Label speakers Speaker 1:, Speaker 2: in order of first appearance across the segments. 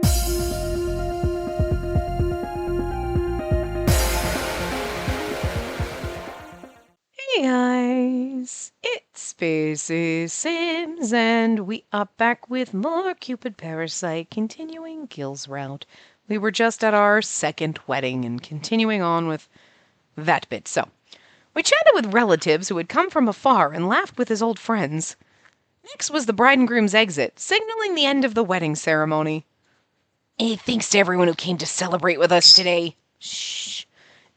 Speaker 1: Hey guys, it's Spacey Sims, and we are back with more Cupid Parasite, continuing Gil's route. We were just at our second wedding and continuing on with that bit. So, we chatted with relatives who had come from afar and laughed with his old friends. Next was the bride and groom's exit, signaling the end of the wedding ceremony. Hey, thanks to everyone who came to celebrate with us today. Shh.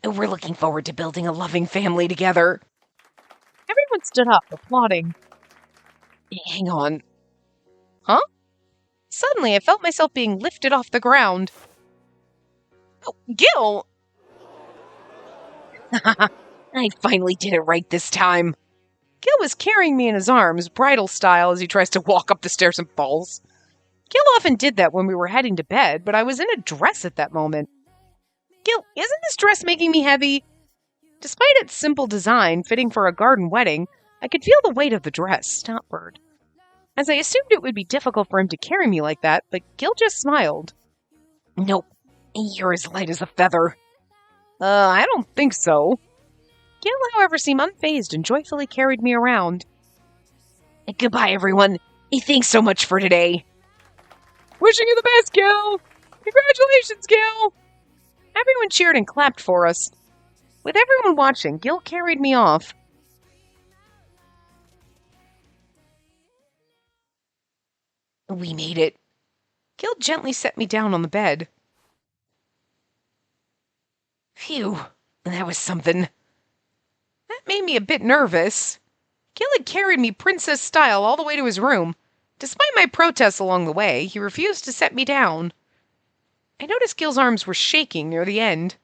Speaker 1: We're looking forward to building a loving family together. Everyone stood up, applauding. Hang on. Huh? Suddenly, I felt myself being lifted off the ground. Oh, Gil! I finally did it right this time. Gil was carrying me in his arms, bridal style, as he tries to walk up the stairs and falls. Gil often did that when we were heading to bed, but I was in a dress at that moment. Gil, isn't this dress making me heavy? Despite its simple design, fitting for a garden wedding, I could feel the weight of the dress. Stop, bird. As I assumed it would be difficult for him to carry me like that, but Gil just smiled. Nope, you're as light as a feather. I don't think so. Gil, however, seemed unfazed and joyfully carried me around. Goodbye, everyone. Thanks so much for today. Wishing you the best, Gil! Congratulations, Gil! Everyone cheered and clapped for us. With everyone watching, Gil carried me off. We made it. Gil gently set me down on the bed. Phew, that was something. That made me a bit nervous. Gil had carried me princess style all the way to his room. Despite my protests along the way, he refused to set me down. I noticed Gil's arms were shaking near the end.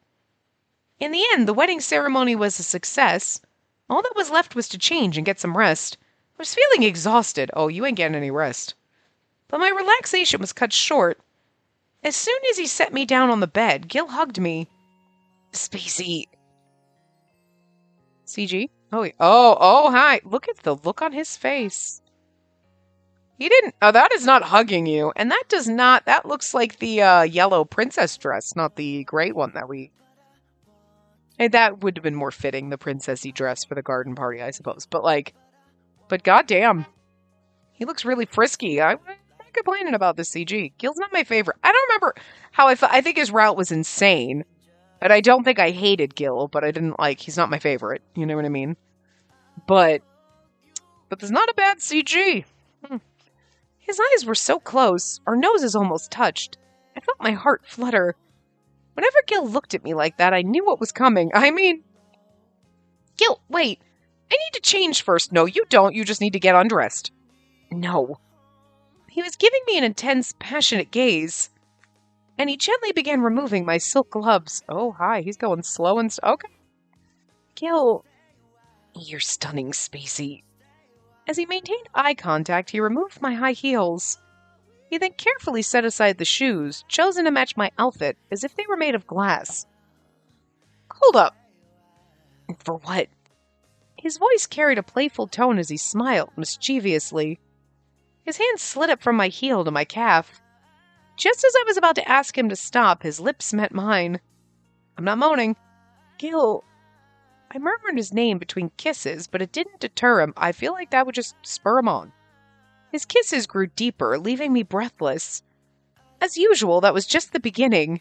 Speaker 1: In the end, the wedding ceremony was a success. All that was left was to change and get some rest. I was feeling exhausted. Oh, you ain't getting any rest. But my relaxation was cut short. As soon as he set me down on the bed, Gil hugged me. Spacey. CG? Oh, hi. Look at the look on his face. He didn't... Oh, that is not hugging you. And that does not... That looks like the yellow princess dress, not the gray one that we... And that would have been more fitting, the princessy dress for the garden party, I suppose. But goddamn. He looks really frisky. I'm not complaining about this CG. Gil's not my favorite. I don't remember how I felt. I think his route was insane. And I don't think I hated Gil, but I didn't he's not my favorite. You know what I mean? But there's not a bad CG. His eyes were so close, our noses almost touched. I felt my heart flutter. Whenever Gil looked at me like that, I knew what was coming. I mean... Gil, wait. I need to change first. No, you don't. You just need to get undressed. No. He was giving me an intense, passionate gaze. And he gently began removing my silk gloves. Oh, hi. He's going slow and... Okay. Gil... You're stunning, Spacey. As he maintained eye contact, he removed my high heels. He then carefully set aside the shoes, chosen to match my outfit, as if they were made of glass. Hold up. For what? His voice carried a playful tone as he smiled, mischievously. His hand slid up from my heel to my calf. Just as I was about to ask him to stop, his lips met mine. I'm not moaning. Gil. I murmured his name between kisses, but it didn't deter him. I feel like that would just spur him on. His kisses grew deeper, leaving me breathless. As usual, that was just the beginning.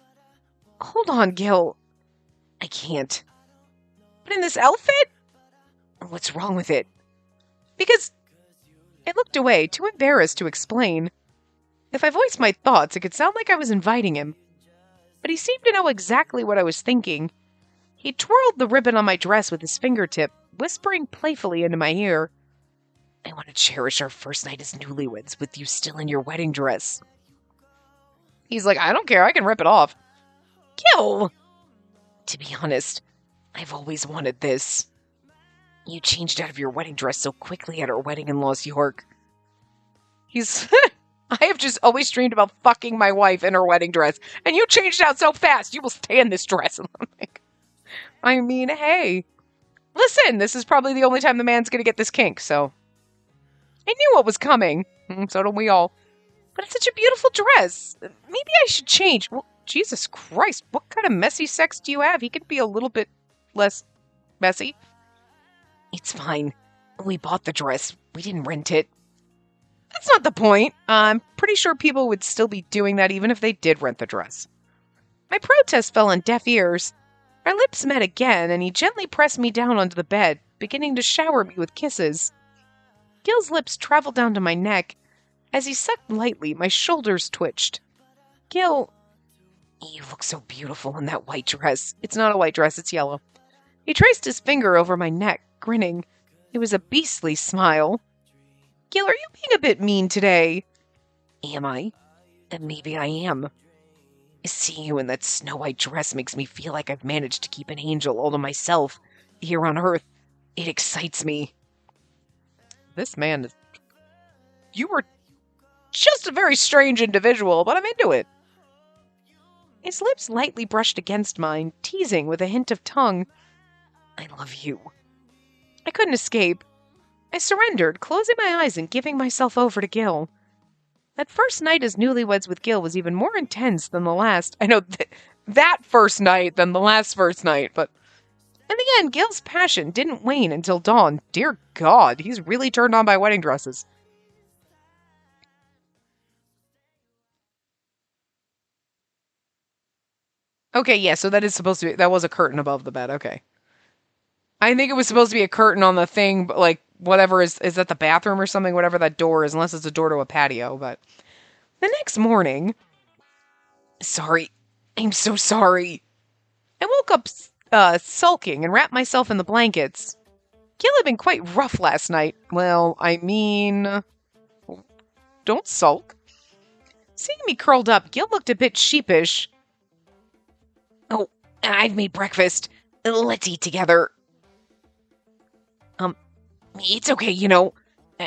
Speaker 1: Hold on, Gil. I can't. But in this outfit? What's wrong with it? Because... I looked away, too embarrassed to explain. If I voiced my thoughts, it could sound like I was inviting him. But he seemed to know exactly what I was thinking. He twirled the ribbon on my dress with his fingertip, whispering playfully into my ear. I want to cherish our first night as newlyweds with you still in your wedding dress. He's like, I don't care, I can rip it off. Gil! To be honest, I've always wanted this. You changed out of your wedding dress so quickly at our wedding in Lost York. He's... I have just always dreamed about fucking my wife in her wedding dress, and you changed out so fast, you will stay in this dress. And I'm like, I mean, hey, listen, this is probably the only time the man's gonna get this kink, so... I knew what was coming. So don't we all. But it's such a beautiful dress. Maybe I should change. Well, Jesus Christ, what kind of messy sex do you have? He could be a little bit less messy. It's fine. We bought the dress. We didn't rent it. That's not the point. I'm pretty sure people would still be doing that even if they did rent the dress. My protest fell on deaf ears. Our lips met again, and he gently pressed me down onto the bed, beginning to shower me with kisses. Gil's lips traveled down to my neck. As he sucked lightly, my shoulders twitched. Gil, you look so beautiful in that white dress. It's not a white dress, it's yellow. He traced his finger over my neck, grinning. It was a beastly smile. Gil, are you being a bit mean today? Am I? Maybe I am. Seeing you in that snow-white dress makes me feel like I've managed to keep an angel all to myself here on Earth. It excites me. This man is... You were just a very strange individual, but I'm into it. His lips lightly brushed against mine, teasing with a hint of tongue. I love you. I couldn't escape. I surrendered, closing my eyes and giving myself over to Gil. That first night as newlyweds with Gil was even more intense than the last. I know that first night than the last first night, but in the end, Gil's passion didn't wane until dawn. Dear God, he's really turned on by wedding dresses. Okay, yeah, so that is supposed to be, that was a curtain above the bed, okay. I think it was supposed to be a curtain on the thing, but like, whatever is that the bathroom or something, whatever that door is, unless it's a door to a patio, but... The next morning... Sorry. I'm so sorry. I woke up, sulking and wrapped myself in the blankets. Gil had been quite rough last night. Well, I mean... Don't sulk. Seeing me curled up, Gil looked a bit sheepish. Oh, I've made breakfast. Let's eat together. It's okay, you know.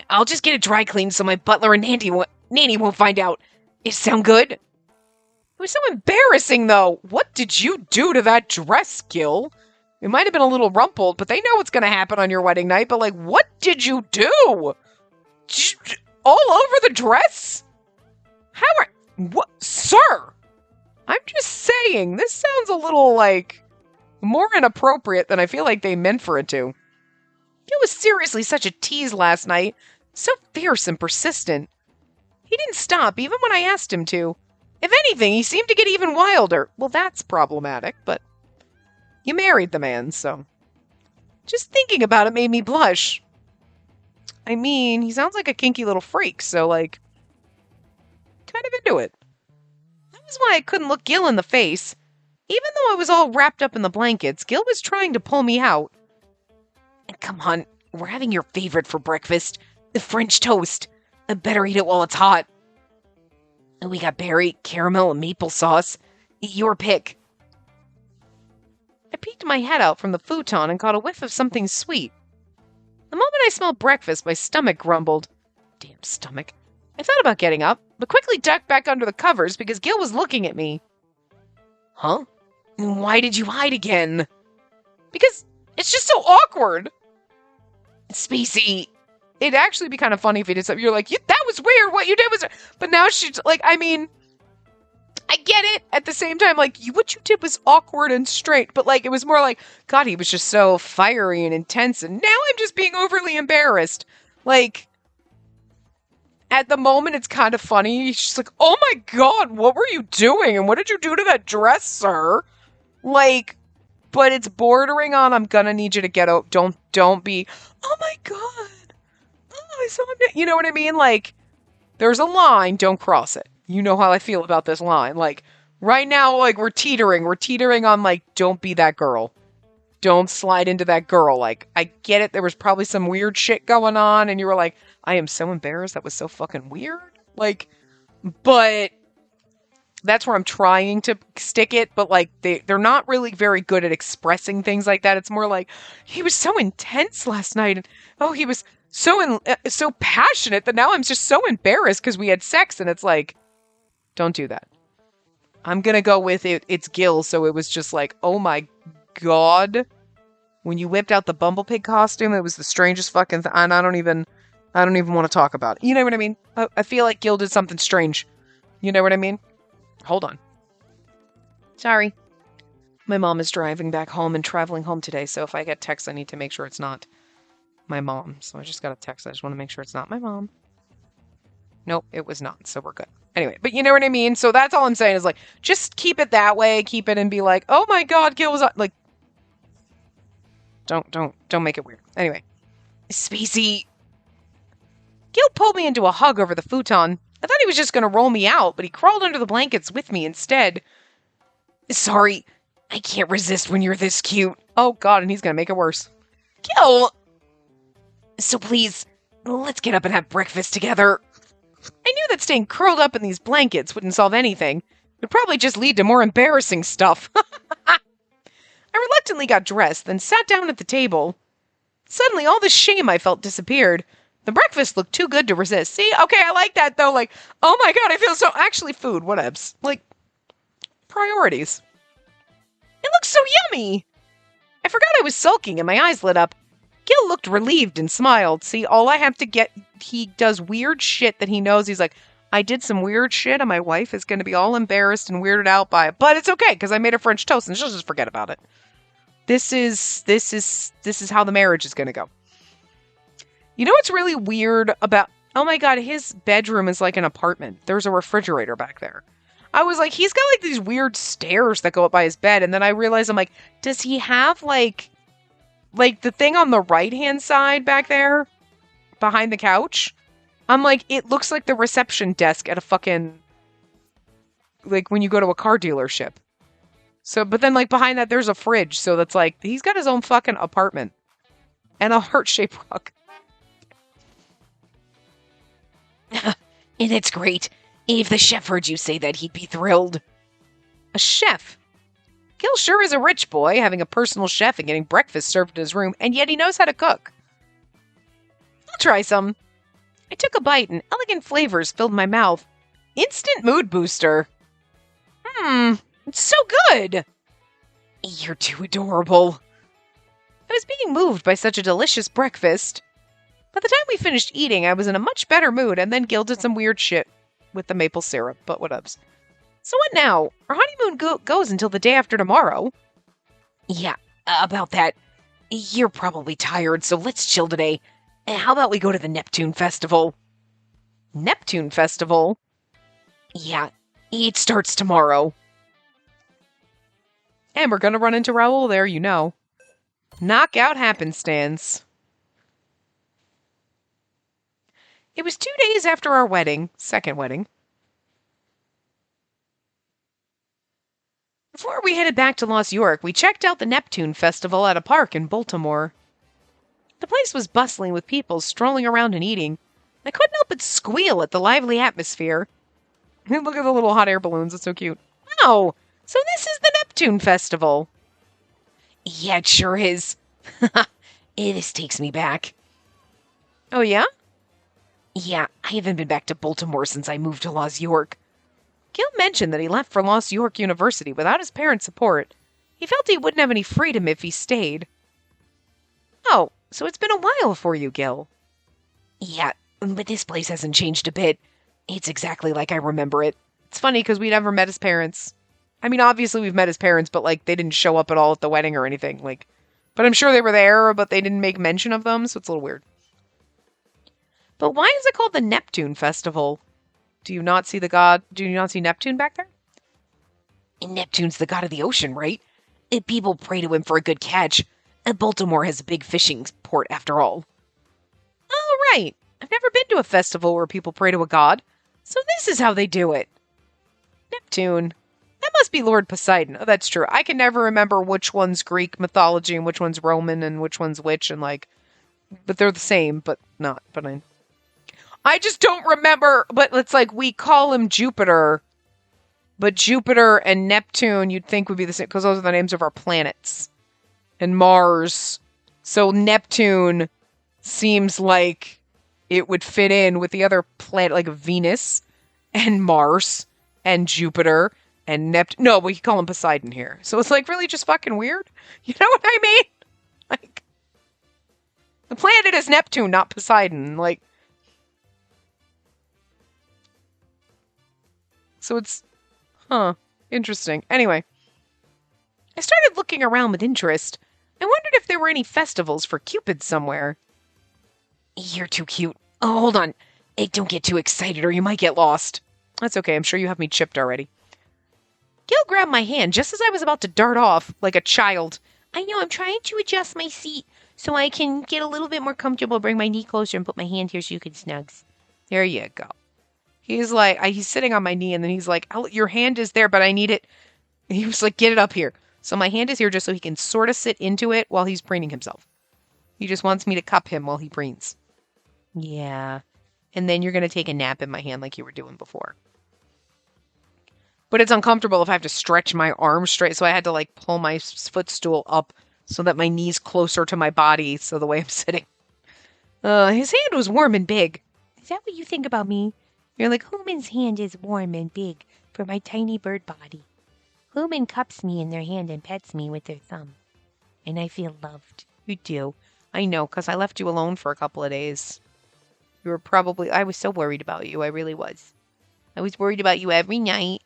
Speaker 1: I'll just get it dry cleaned so my butler and Nanny won't find out. It sound good? It was so embarrassing, though. What did you do to that dress, Gil? It might have been a little rumpled, but they know what's going to happen on your wedding night. But, like, what did you do? All over the dress? What? Sir! I'm just saying, this sounds a little, like, more inappropriate than I feel like they meant for it to. It was seriously such a tease last night. So fierce and persistent. He didn't stop, even when I asked him to. If anything, he seemed to get even wilder. Well, that's problematic, but... You married the man, so... Just thinking about it made me blush. I mean, he sounds like a kinky little freak, so, like... Kind of into it. That was why I couldn't look Gil in the face. Even though I was all wrapped up in the blankets, Gil was trying to pull me out. Come on, we're having your favorite for breakfast. The French toast. I better eat it while it's hot. We got berry, caramel, and maple sauce. Your pick. I peeked my head out from the futon and caught a whiff of something sweet. The moment I smelled breakfast, my stomach grumbled. Damn stomach. I thought about getting up, but quickly ducked back under the covers because Gil was looking at me. Huh? Why did you hide again? Because it's just so awkward. Spacey. It'd actually be kind of funny if you did something. You're like, that was weird. What you did was... But now she's like, I mean... I get it. At the same time, like, what you did was awkward and straight. But, like, it was more like, God, he was just so fiery and intense. And now I'm just being overly embarrassed. Like, at the moment, it's kind of funny. He's just like, oh my God, what were you doing? And what did you do to that dress, sir? Like... But it's bordering on, I'm gonna need you to get out. Don't be, oh my God. Oh, I saw him. You know what I mean? Like, there's a line, don't cross it. You know how I feel about this line. Like, right now, like, we're teetering. We're teetering on, like, don't be that girl. Don't slide into that girl. Like, I get it. There was probably some weird shit going on, and you were like, I am so embarrassed. That was so fucking weird. Like, but... That's where I'm trying to stick it, but like they're not really very good at expressing things like that. It's more like he was so intense last night, and oh, he was so passionate that now I'm just so embarrassed because we had sex, and it's like, don't do that. I'm gonna go with it. It's Gil, so it was just like, oh my God, when you whipped out the Bumblebee costume, it was the strangest fucking thing, and I don't even I don't even want to talk about it. You know what I mean? I feel like Gil did something strange. You know what I mean? Hold on. Sorry. My mom is driving back home and traveling home today, so if I get text, I need to make sure it's not my mom. So I just got a text. I just want to make sure it's not my mom. Nope, it was not, so we're good. Anyway, but you know what I mean? So that's all I'm saying is, like, just keep it that way. Keep it and be like, oh my god, Gil was on. Like, don't make it weird. Anyway. Spacey. Gil pulled me into a hug over the futon. I thought he was just going to roll me out, but he crawled under the blankets with me instead. Sorry, I can't resist when you're this cute. Oh god, and he's going to make it worse. Gil! So please, let's get up and have breakfast together. I knew that staying curled up in these blankets wouldn't solve anything. It would probably just lead to more embarrassing stuff. I reluctantly got dressed, then sat down at the table. Suddenly, all the shame I felt disappeared. The breakfast looked too good to resist. See? Okay, I like that, though. Like, oh my god, I feel so... Actually, food, whatevs. Like, priorities. It looks so yummy! I forgot I was sulking and my eyes lit up. Gil looked relieved and smiled. See, all I have to get... He does weird shit that he knows. He's like, I did some weird shit and my wife is going to be all embarrassed and weirded out by it. But it's okay, because I made a French toast and she'll just forget about it. This is how the marriage is going to go. You know what's really weird about... Oh my god, his bedroom is like an apartment. There's a refrigerator back there. I was like, he's got like these weird stairs that go up by his bed. And then I realized, I'm like, does he have like the thing on the right-hand side back there? Behind the couch? I'm like, it looks like the reception desk at a fucking... Like when you go to a car dealership. So, but then like behind that, there's a fridge. So that's like, he's got his own fucking apartment. And a heart-shaped rug. And it's great. If the chef heard you say that, he'd be thrilled. A chef? Gil sure is a rich boy, having a personal chef and getting breakfast served in his room, and yet he knows how to cook. I'll try some. I took a bite and elegant flavors filled my mouth. Instant mood booster. It's so good. You're too adorable. I was being moved by such a delicious breakfast. By the time we finished eating, I was in a much better mood, and then Gil did some weird shit with the maple syrup, but whatevs. So what now? Our honeymoon goes until the day after tomorrow. Yeah, about that. You're probably tired, so let's chill today. How about we go to the Neptune Festival? Neptune Festival? Yeah, it starts tomorrow. And we're gonna run into Raoul there, you know. Knockout happenstance. It was 2 days after our wedding, second wedding. Before we headed back to Los York, we checked out the Neptune Festival at a park in Baltimore. The place was bustling with people strolling around and eating. I couldn't help but squeal at the lively atmosphere. Look at the little hot air balloons, it's so cute. Wow, so this is the Neptune Festival. Yeah, it sure is. This takes me back. Oh yeah? Yeah, I haven't been back to Baltimore since I moved to Los York. Gil mentioned that he left for Los York University without his parents' support. He felt he wouldn't have any freedom if he stayed. Oh, so it's been a while for you, Gil. Yeah, but this place hasn't changed a bit. It's exactly like I remember it. It's funny because we never met his parents. I mean, obviously we've met his parents, but like they didn't show up at all at the wedding or anything. Like, but I'm sure they were there, but they didn't make mention of them, so it's a little weird. But why is it called the Neptune Festival? Do you not see Neptune back there? And Neptune's the god of the ocean, right? People pray to him for a good catch. Baltimore has a big fishing port after all. Oh, right. I've never been to a festival where people pray to a god. So this is how they do it. Neptune. That must be Lord Poseidon. Oh, that's true. I can never remember which one's Greek mythology and which one's Roman and which one's which and like... But they're the same, but not. But I just don't remember. But it's like we call him Jupiter. But Jupiter and Neptune you'd think would be the same because those are the names of our planets. And Mars. So Neptune seems like it would fit in with the other planet, like Venus and Mars and Jupiter and Neptune. No, we call him Poseidon here. So it's like really just fucking weird. You know what I mean? Like, the planet is Neptune, not Poseidon. Like, So it's, interesting. Anyway, I started looking around with interest. I wondered if there were any festivals for Cupid somewhere. You're too cute. Oh, hold on. Hey, don't get too excited or you might get lost. That's okay. I'm sure you have me chipped already. Gil grabbed my hand just as I was about to dart off like a child. I know, I'm trying to adjust my seat so I can get a little bit more comfortable, bring my knee closer and put my hand here so you can snugs. There you go. He's like, he's sitting on my knee and then he's like, your hand is there, but I need it. He was like, get it up here. So my hand is here just so he can sort of sit into it while he's preening himself. He just wants me to cup him while he preens. Yeah. And then you're going to take a nap in my hand like you were doing before. But it's uncomfortable if I have to stretch my arm straight. So I had to like pull my footstool up so that my knee's closer to my body. So the way I'm sitting. His hand was warm and big. Is that what you think about me? You're like, Human's hand is warm and big for my tiny bird body. Human cups me in their hand and pets me with their thumb. And I feel loved. You do. I know, because I left you alone for a couple of days. You were probably... I was so worried about you. I really was. I was worried about you every night.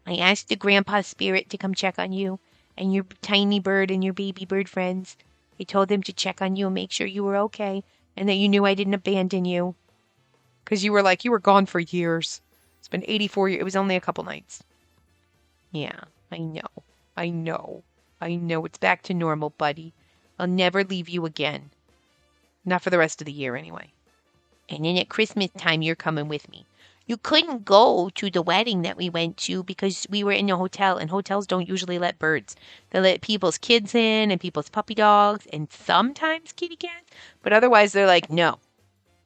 Speaker 1: I asked the grandpa spirit to come check on you and your tiny bird and your baby bird friends. I told them to check on you and make sure you were okay and that you knew I didn't abandon you. Because you were like, you were gone for years. It's been 84 years. It was only a couple nights. Yeah, I know. I know. I know. It's back to normal, buddy. I'll never leave you again. Not for the rest of the year, anyway. And then at Christmas time, you're coming with me. You couldn't go to the wedding that we went to because we were in a hotel, and hotels don't usually let birds. They let people's kids in and people's puppy dogs and sometimes kitty cats, but otherwise they're like, no.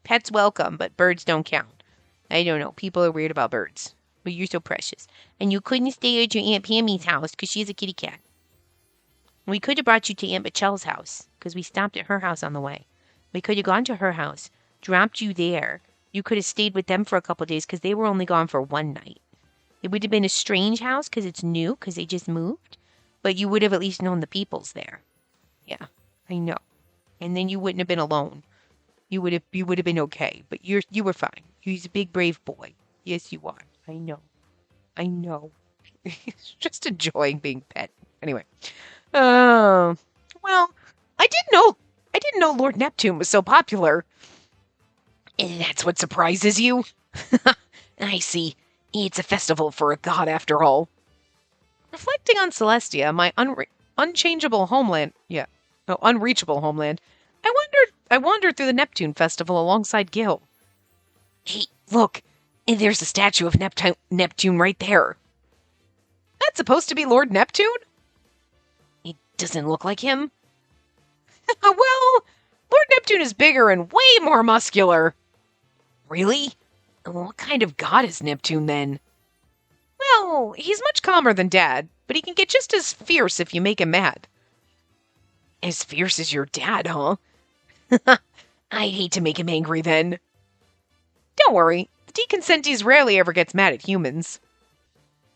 Speaker 1: Pets welcome, but birds don't count. I don't know. People are weird about birds. But you're so precious. And you couldn't stay at your Aunt Pammy's house because she has a kitty cat. We could have brought you to Aunt Michelle's house because we stopped at her house on the way. We could have gone to her house, dropped you there. You could have stayed with them for a couple of days because they were only gone for one night. It would have been a strange house because it's new because they just moved. But you would have at least known the peoples there. Yeah, I know. And then you wouldn't have been alone. You would have been okay. But you were fine. You're a big, brave boy. Yes, you are. I know. I know. Just enjoying being pet. Anyway. Well, I didn't know Lord Neptune was so popular. And that's what surprises you? I see. It's a festival for a god after all. Reflecting on Celestia, my unreachable homeland, I wandered through the Neptune Festival alongside Gil. Hey, look, there's a statue of Neptune right there. That's supposed to be Lord Neptune? It doesn't look like him. Well, Lord Neptune is bigger and way more muscular. Really? What kind of god is Neptune, then? Well, he's much calmer than Dad, but he can get just as fierce if you make him mad. As fierce as your dad, huh? I'd hate to make him angry, then. Don't worry, the Deconsentes rarely ever gets mad at humans.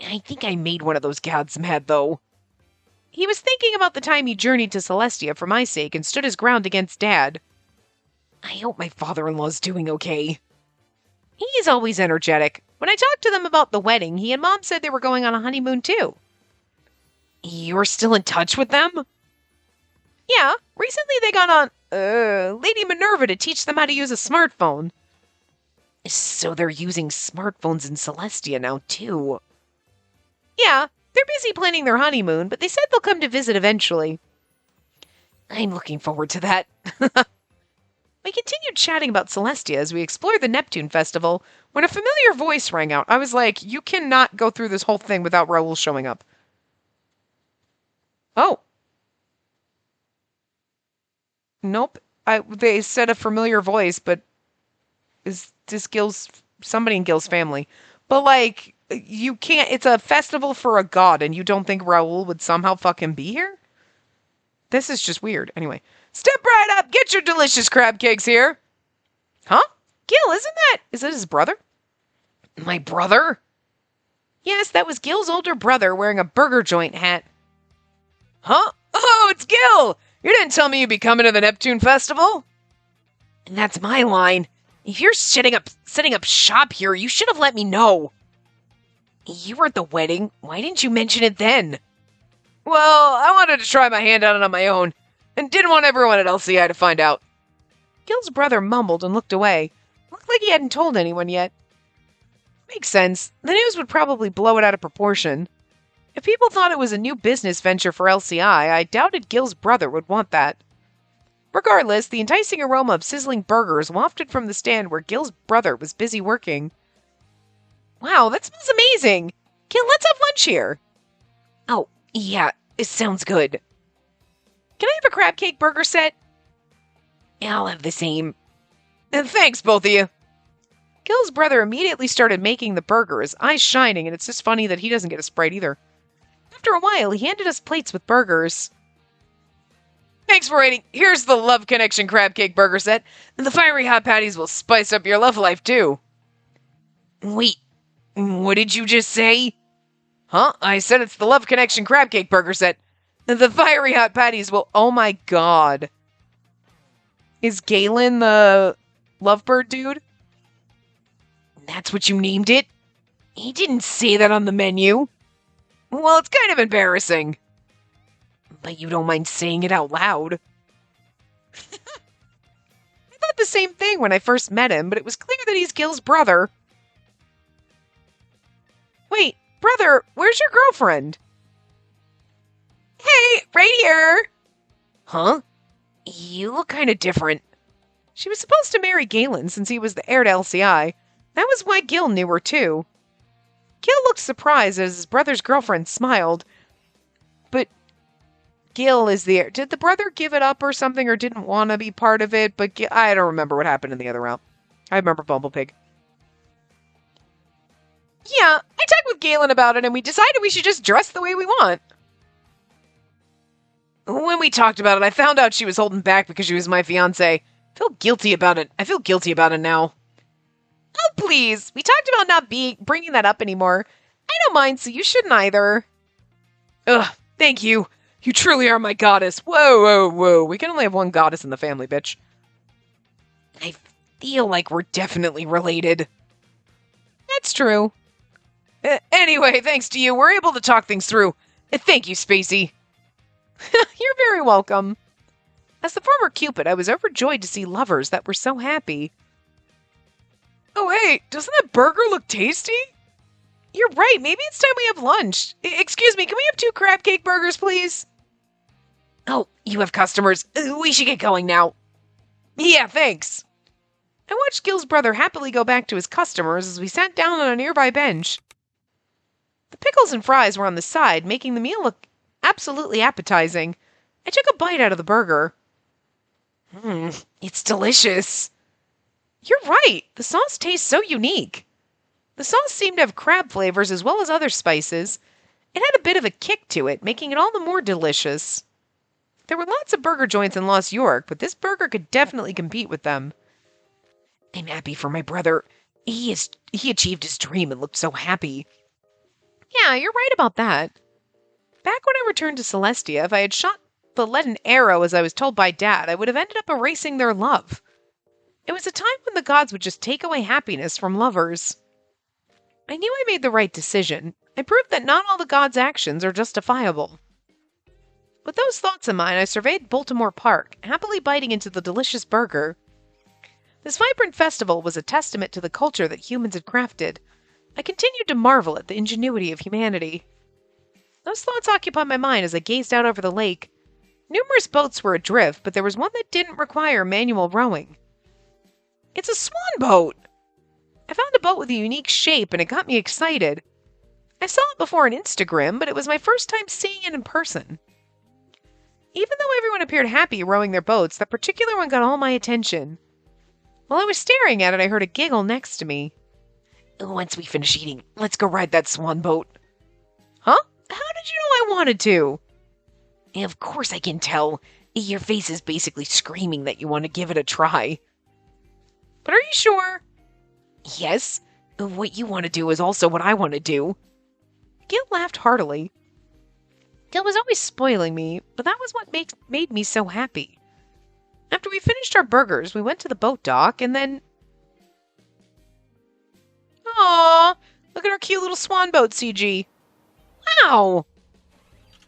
Speaker 1: I think I made one of those gods mad, though. He was thinking about the time he journeyed to Celestia for my sake and stood his ground against Dad. I hope my father-in-law's doing okay. He's always energetic. When I talked to them about the wedding, he and Mom said they were going on a honeymoon, too. You're still in touch with them? Yeah, recently they got on, Lady Minerva to teach them how to use a smartphone. So they're using smartphones in Celestia now, too. Yeah, they're busy planning their honeymoon, but they said they'll come to visit eventually. I'm looking forward to that. We continued chatting about Celestia as we explored the Neptune Festival when a familiar voice rang out. I was like, you cannot go through this whole thing without Raoul showing up. Oh. Nope. They said a familiar voice, but is this somebody in Gil's family? But like, you can't, it's a festival for a god and you don't think Raoul would somehow fucking be here? This is just weird. Anyway, step right up, get your delicious crab cakes here. Huh? Gil, is it his brother? My brother? Yes, that was Gil's older brother wearing a burger joint hat. Huh? Oh, it's Gil! You didn't tell me you'd be coming to the Neptune Festival? And that's my line. If you're setting up shop here, you should have let me know. You were at the wedding. Why didn't you mention it then? Well, I wanted to try my hand at it on my own, and didn't want everyone at LCI to find out. Gil's brother mumbled and looked away. Looked like he hadn't told anyone yet. Makes sense. The news would probably blow it out of proportion. If people thought it was a new business venture for LCI, I doubted Gil's brother would want that. Regardless, the enticing aroma of sizzling burgers wafted from the stand where Gil's brother was busy working. Wow, that smells amazing! Gil, let's have lunch here! Oh, yeah, it sounds good. Can I have a crab cake burger set? I'll have the same. Thanks, both of you. Gil's brother immediately started making the burgers, eyes shining, and it's just funny that he doesn't get a Sprite either. After a while, he handed us plates with burgers. Thanks for waiting. Here's the Love Connection crab cake burger set, and the fiery hot patties will spice up your love life, too. Wait, what did you just say? Huh? I said it's the Love Connection crab cake burger set. The fiery hot patties will... Oh my god. Is Galen the lovebird dude? That's what you named it? He didn't say that on the menu. Well, it's kind of embarrassing. But you don't mind saying it out loud. I thought the same thing when I first met him, but it was clear that he's Gil's brother. Wait, brother, where's your girlfriend? Hey, right here. Huh? You look kind of different. She was supposed to marry Galen since he was the heir to LCI. That was why Gil knew her, too. Gil looked surprised as his brother's girlfriend smiled. But Gil is the heir. Did the brother give it up or something or didn't want to be part of it? But I don't remember what happened in the other round. I remember Bumblepig. Yeah, I talked with Galen about it and we decided we should just dress the way we want. When we talked about it, I found out she was holding back because she was my fiancé. I feel guilty about it. I feel guilty about it now. Oh, please. We talked about not bringing that up anymore. I don't mind, so you shouldn't either. Ugh, thank you. You truly are my goddess. Whoa, whoa, whoa. We can only have one goddess in the family, bitch. I feel like we're definitely related. That's true. Anyway, thanks to you, we're able to talk things through. Thank you, Spacey. You're very welcome. As the former Cupid, I was overjoyed to see lovers that were so happy. Oh, hey, doesn't that burger look tasty? You're right, maybe it's time we have lunch. Excuse me, can we have 2 crab cake burgers, please? Oh, you have customers. We should get going now. Yeah, thanks. I watched Gil's brother happily go back to his customers as we sat down on a nearby bench. The pickles and fries were on the side, making the meal look absolutely appetizing. I took a bite out of the burger. It's delicious. You're right. The sauce tastes so unique. The sauce seemed to have crab flavors as well as other spices. It had a bit of a kick to it, making it all the more delicious. There were lots of burger joints in Lost York, but this burger could definitely compete with them. I'm happy for my brother. He achieved his dream and looked so happy. Yeah, you're right about that. Back when I returned to Celestia, if I had shot the leaden arrow as I was told by Dad, I would have ended up erasing their love. It was a time when the gods would just take away happiness from lovers. I knew I made the right decision. I proved that not all the gods' actions are justifiable. With those thoughts in mind, I surveyed Baltimore Park, happily biting into the delicious burger. This vibrant festival was a testament to the culture that humans had crafted. I continued to marvel at the ingenuity of humanity. Those thoughts occupied my mind as I gazed out over the lake. Numerous boats were adrift, but there was one that didn't require manual rowing. It's a swan boat! I found a boat with a unique shape, and it got me excited. I saw it before on Instagram, but it was my first time seeing it in person. Even though everyone appeared happy rowing their boats, that particular one got all my attention. While I was staring at it, I heard a giggle next to me. Once we finish eating, let's go ride that swan boat. Huh? How did you know I wanted to? Of course I can tell. Your face is basically screaming that you want to give it a try. But are you sure? Yes. What you want to do is also what I want to do. Gil laughed heartily. Gil was always spoiling me, but that was what made me so happy. After we finished our burgers, we went to the boat dock, and then... Aww, Look at our cute little swan boat, CG. Wow!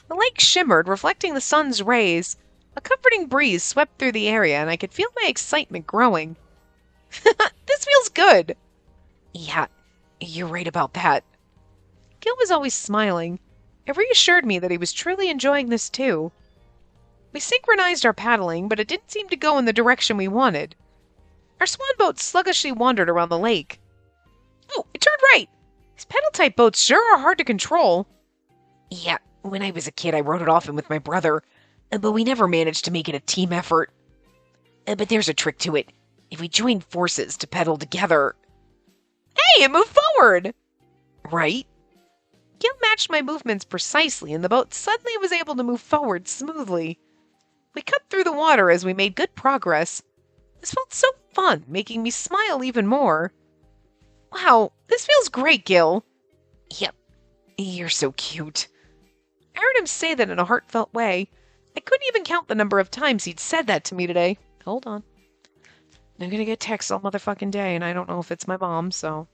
Speaker 1: The lake shimmered, reflecting the sun's rays. A comforting breeze swept through the area, and I could feel my excitement growing. This feels good! Yeah, you're right about that. Gil was always smiling. It reassured me that he was truly enjoying this too. We synchronized our paddling, but it didn't seem to go in the direction we wanted. Our swan boat sluggishly wandered around the lake. Oh, it turned right! These pedal-type boats sure are hard to control. Yeah, when I was a kid I rode it often with my brother, but we never managed to make it a team effort. But there's a trick to it. If we join forces to pedal together... Hey, it moved forward! Right? Gil matched my movements precisely, and the boat suddenly was able to move forward smoothly. We cut through the water as we made good progress. This felt so fun, making me smile even more. Wow, this feels great, Gil. Yep, you're so cute. I heard him say that in a heartfelt way. I couldn't even count the number of times he'd said that to me today. Hold on. I'm gonna get texts all motherfucking day, and I don't know if it's my mom, so...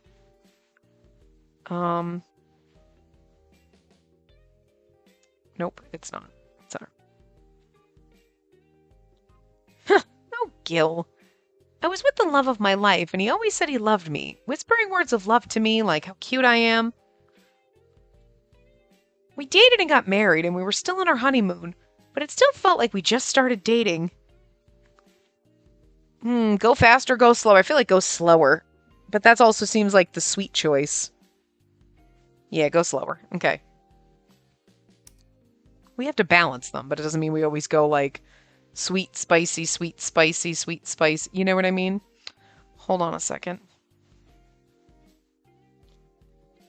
Speaker 1: Nope, it's not. It's her. Oh, Gil. I was with the love of my life, and he always said he loved me, whispering words of love to me, like how cute I am. We dated and got married, and we were still on our honeymoon, but it still felt like we just started dating. Go faster, go slower. I feel like go slower, but that also seems like the sweet choice. Yeah, go slower. Okay. We have to balance them, but it doesn't mean we always go like sweet, spicy, sweet, spicy, sweet, spice. You know what I mean? Hold on a second.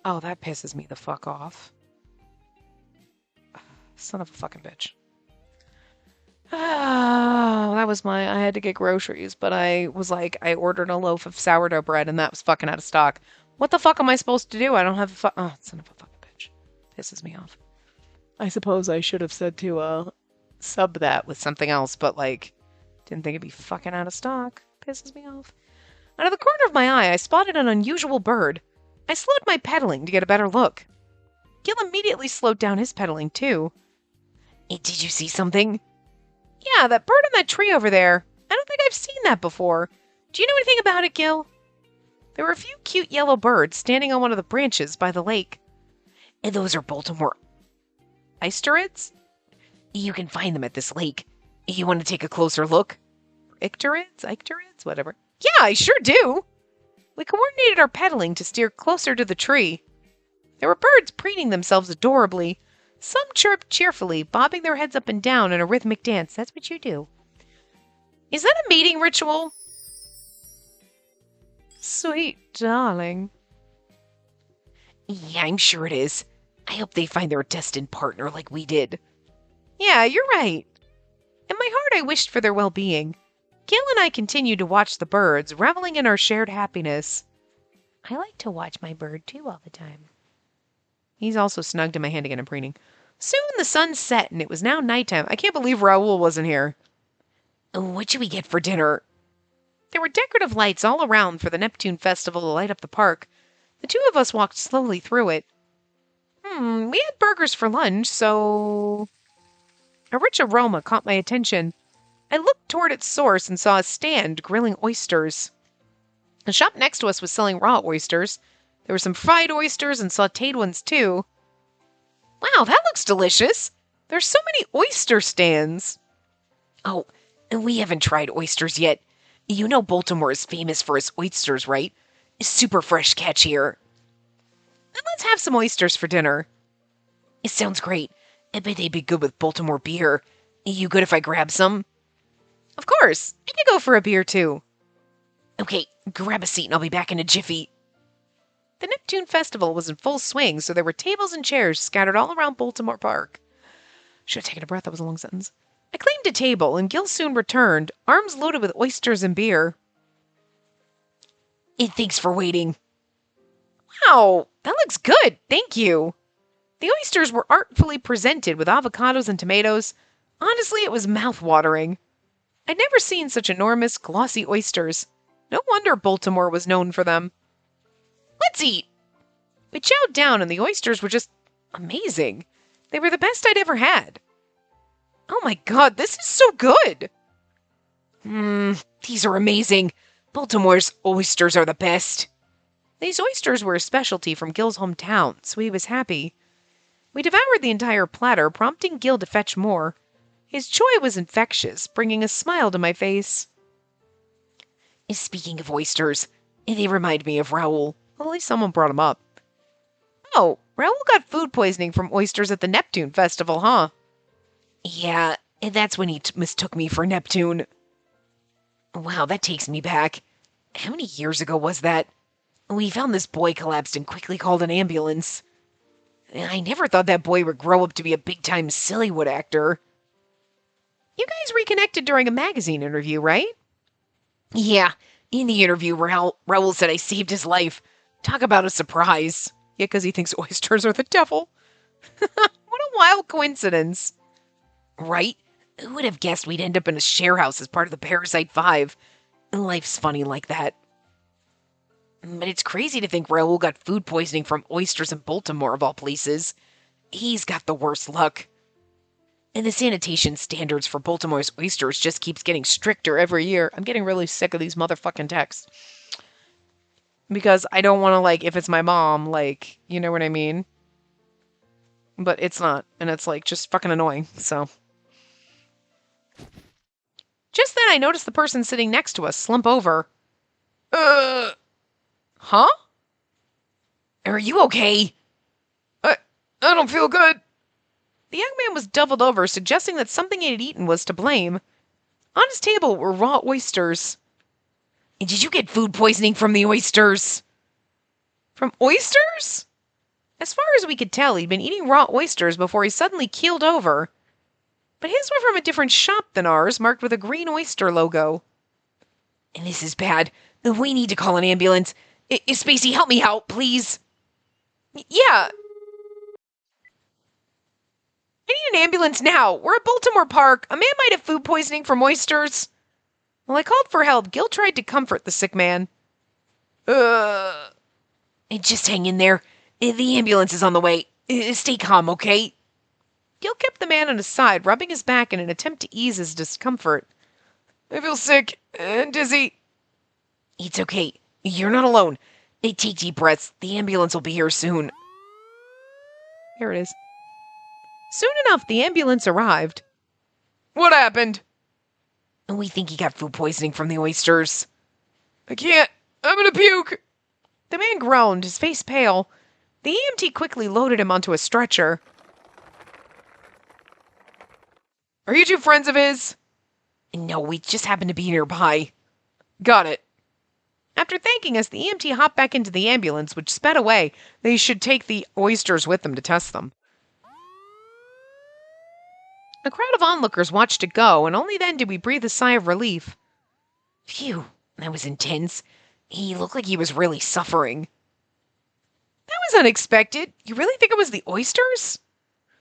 Speaker 1: Oh, that pisses me the fuck off. Son of a fucking bitch. Oh, that was I had to get groceries, but I was like, I ordered a loaf of sourdough bread and that was fucking out of stock. What the fuck am I supposed to do? I don't have oh, son of a fucking bitch. Pisses me off. I suppose I should have said to, sub that with something else, but, like, didn't think it'd be fucking out of stock. Pisses me off. Out of the corner of my eye, I spotted an unusual bird. I slowed my pedaling to get a better look. Gil immediately slowed down his pedaling, too. Hey, did you see something? Yeah, that bird in that tree over there. I don't think I've seen that before. Do you know anything about it, Gil? There were a few cute yellow birds standing on one of the branches by the lake. And those are Baltimore Icterids? You can find them at this lake. You want to take a closer look? Icterids? Whatever. Yeah, I sure do! We coordinated our pedaling to steer closer to the tree. There were birds preening themselves adorably. Some chirped cheerfully, bobbing their heads up and down in a rhythmic dance. That's what you do. Is that a mating ritual? Sweet darling. Yeah, I'm sure it is. I hope they find their destined partner like we did. Yeah, you're right. In my heart, I wished for their well-being. Gil and I continued to watch the birds, reveling in our shared happiness. I like to watch my bird, too, all the time. He's also snugged in my hand again and preening. Soon the sun set, and it was now nighttime. I can't believe Raoul wasn't here. What should we get for dinner? There were decorative lights all around for the Neptune Festival to light up the park. The two of us walked slowly through it. We had burgers for lunch, so... A rich aroma caught my attention. I looked toward its source and saw a stand grilling oysters. The shop next to us was selling raw oysters. There were some fried oysters and sautéed ones, too. Wow, that looks delicious. There's so many oyster stands. Oh, we haven't tried oysters yet. You know Baltimore is famous for its oysters, right? Super fresh catch here. Then let's have some oysters for dinner. It sounds great. I bet they'd be good with Baltimore beer. You good if I grab some? Of course. I can go for a beer, too. Okay, grab a seat and I'll be back in a jiffy. The Neptune Festival was in full swing, so there were tables and chairs scattered all around Baltimore Park. Should have taken a breath, that was a long sentence. I claimed a table, and Gil soon returned, arms loaded with oysters and beer. Thanks for waiting. Wow, that looks good, thank you. The oysters were artfully presented with avocados and tomatoes. Honestly, it was mouth-watering. I'd never seen such enormous, glossy oysters. No wonder Baltimore was known for them. Let's eat. I chowed down, and the oysters were just amazing. They were the best I'd ever had. Oh my god, this is so good! These are amazing. Baltimore's oysters are the best. These oysters were a specialty from Gil's hometown, so he was happy. We devoured the entire platter, prompting Gil to fetch more. His joy was infectious, bringing a smile to my face. Speaking of oysters, they remind me of Raoul. Well, at least someone brought him up. Oh, Raoul got food poisoning from oysters at the Neptune Festival, huh? Yeah, that's when he mistook me for Neptune. Wow, that takes me back. How many years ago was that? We found this boy collapsed and quickly called an ambulance. I never thought that boy would grow up to be a big-time Sillywood actor. You guys reconnected during a magazine interview, right? Yeah, in the interview, Raoul said I saved his life. Talk about a surprise. Yeah, because he thinks oysters are the devil. What a wild coincidence. Right? Who would have guessed we'd end up in a share house as part of the Parasite 5? Life's funny like that. But it's crazy to think Raoul got food poisoning from oysters in Baltimore, of all places. He's got the worst luck. And the sanitation standards for Baltimore's oysters just keeps getting stricter every year. I'm getting really sick of these motherfucking texts. Because I don't want to, like, if it's my mom, like, you know what I mean? But it's not. And it's, like, just fucking annoying, so. Just then I noticed the person sitting next to us slump over. Huh? Are you okay? I don't feel good. The young man was doubled over, suggesting that something he had eaten was to blame. On his table were raw oysters. And did you get food poisoning from the oysters? From oysters? As far as we could tell, he'd been eating raw oysters before he suddenly keeled over. But his were from a different shop than ours, marked with a green oyster logo. And this is bad. We need to call an ambulance. Spacey, help me out, please. Yeah. I need an ambulance now. We're at Baltimore Park. A man might have food poisoning from oysters. While I called for help, Gil tried to comfort the sick man. Just hang in there. The ambulance is on the way. Stay calm, okay? Gil kept the man on his side, rubbing his back in an attempt to ease his discomfort. I feel sick and dizzy. It's okay. You're not alone. Take deep breaths. The ambulance will be here soon. Here it is. Soon enough, the ambulance arrived. What happened? We think he got food poisoning from the oysters. I can't. I'm gonna puke. The man groaned, his face pale. The EMT quickly loaded him onto a stretcher. Are you two friends of his? No, we just happened to be nearby. Got it. After thanking us, the EMT hopped back into the ambulance, which sped away. They should take the oysters with them to test them. A crowd of onlookers watched it go, and only then did we breathe a sigh of relief. Phew, that was intense. He looked like he was really suffering. That was unexpected. You really think it was the oysters?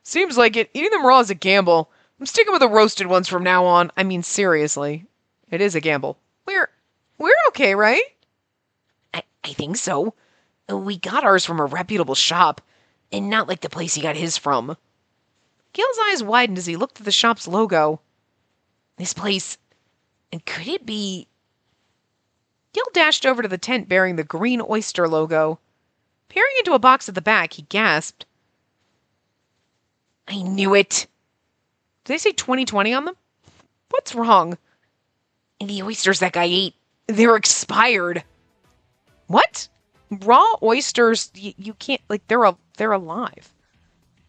Speaker 1: Seems like it. Eating them raw is a gamble. I'm sticking with the roasted ones from now on. I mean, seriously. It is a gamble. We're okay, right? I think so. We got ours from a reputable shop, and not like the place he got his from. Gil's eyes widened as he looked at the shop's logo. This place... could it be... Gil dashed over to the tent bearing the green oyster logo. Peering into a box at the back, he gasped. I knew it. Did they say 2020 on them? What's wrong? The oysters that guy ate, they're expired. What? Raw oysters, you can't, like, they're alive.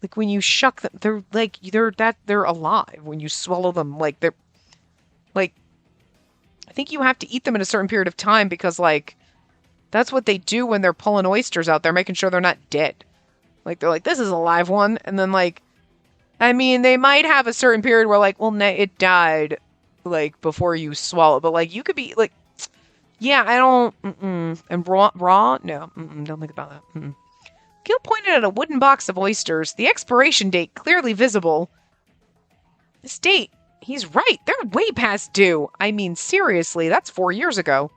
Speaker 1: Like, when you shuck them, they're alive. When you swallow them, like, they're, like, I think you have to eat them in a certain period of time because, like, that's what they do when they're pulling oysters out. They're making sure they're not dead. Like, they're like, this is a live one. And then, like, I mean, they might have a certain period where, like, well, it died, like, before you swallow. But, like, you could be, like, yeah, I don't, And raw? No, don't think about that. Gil pointed at a wooden box of oysters, the expiration date clearly visible. This date, he's right, they're way past due. I mean, seriously, that's 4 years ago.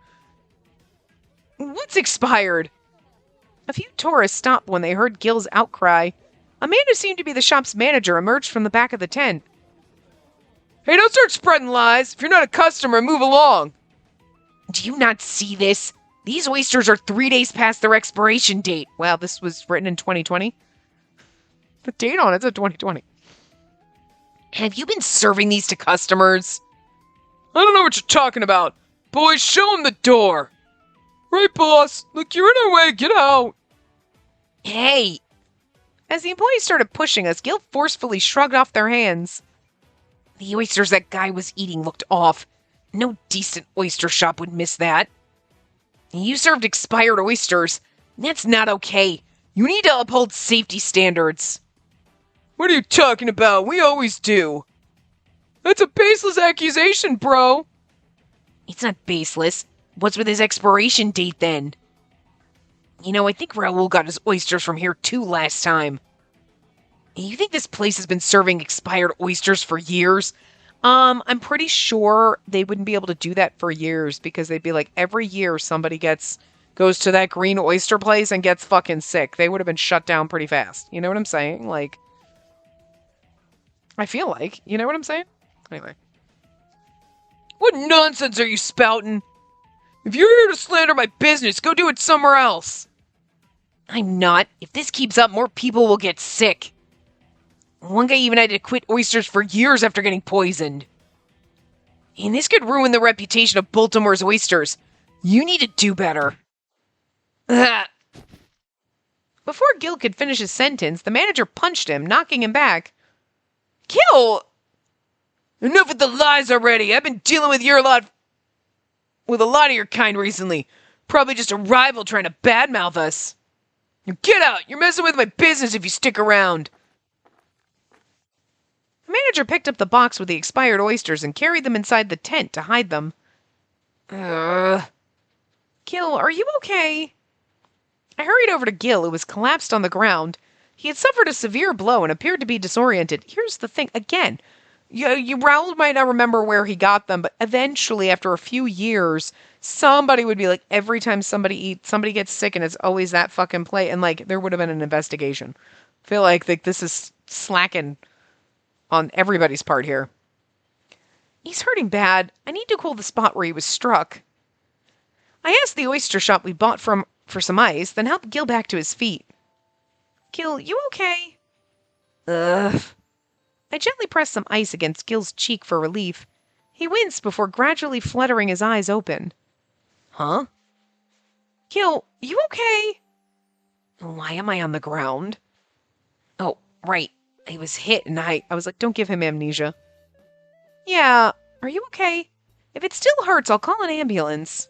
Speaker 1: What's expired? A few tourists stopped when they heard Gil's outcry. A man who seemed to be the shop's manager emerged from the back of the tent. Hey, don't start spreading lies. If you're not a customer, move along. Do you not see this? These oysters are 3 days past their expiration date. Wow, this was written in 2020. The date on it's a 2020. Have you been serving these to customers? I don't know what you're talking about. Boys, show them the door. Right, boss. Look, you're in our way. Get out. Hey. As the employees started pushing us, Gil forcefully shrugged off their hands. The oysters that guy was eating looked off. No decent oyster shop would miss that. You served expired oysters. That's not okay. You need to uphold safety standards. What are you talking about? We always do. That's a baseless accusation, bro. It's not baseless. What's with his expiration date, then? You know, I think Raoul got his oysters from here, too, last time. You think this place has been serving expired oysters for years? I'm pretty sure they wouldn't be able to do that for years because they'd be like, every year somebody goes to that green oyster place and gets fucking sick. They would have been shut down pretty fast. You know what I'm saying? Like, I feel like, you know what I'm saying? Anyway. What nonsense are you spouting? If you're here to slander my business, go do it somewhere else. I'm not. If this keeps up, more people will get sick. One guy even had to quit oysters for years after getting poisoned. And this could ruin the reputation of Baltimore's oysters. You need to do better. Ugh. Before Gil could finish his sentence, the manager punched him, knocking him back. Gil! Enough with the lies already. I've been dealing with a lot of your kind recently. Probably just a rival trying to badmouth us. Get out! You're messing with my business if you stick around. The manager picked up the box with the expired oysters and carried them inside the tent to hide them. Gil, are you okay? I hurried over to Gil, who was collapsed on the ground. He had suffered a severe blow and appeared to be disoriented. Here's the thing, again, Raoul might not remember where he got them, but eventually, after a few years, somebody would be like, every time somebody gets sick, and it's always that fucking play, and like, there would have been an investigation. I feel like this is slacking on everybody's part here. He's hurting bad. I need to cool the spot where he was struck. I asked the oyster shop we bought from for some ice, then helped Gil back to his feet. Gil, you okay? Ugh. I gently pressed some ice against Gil's cheek for relief. He winced before gradually fluttering his eyes open. Huh? Gil, you okay? Why am I on the ground? Oh, right. He was hit and I was like, don't give him amnesia. Yeah, are you okay? If it still hurts, I'll call an ambulance.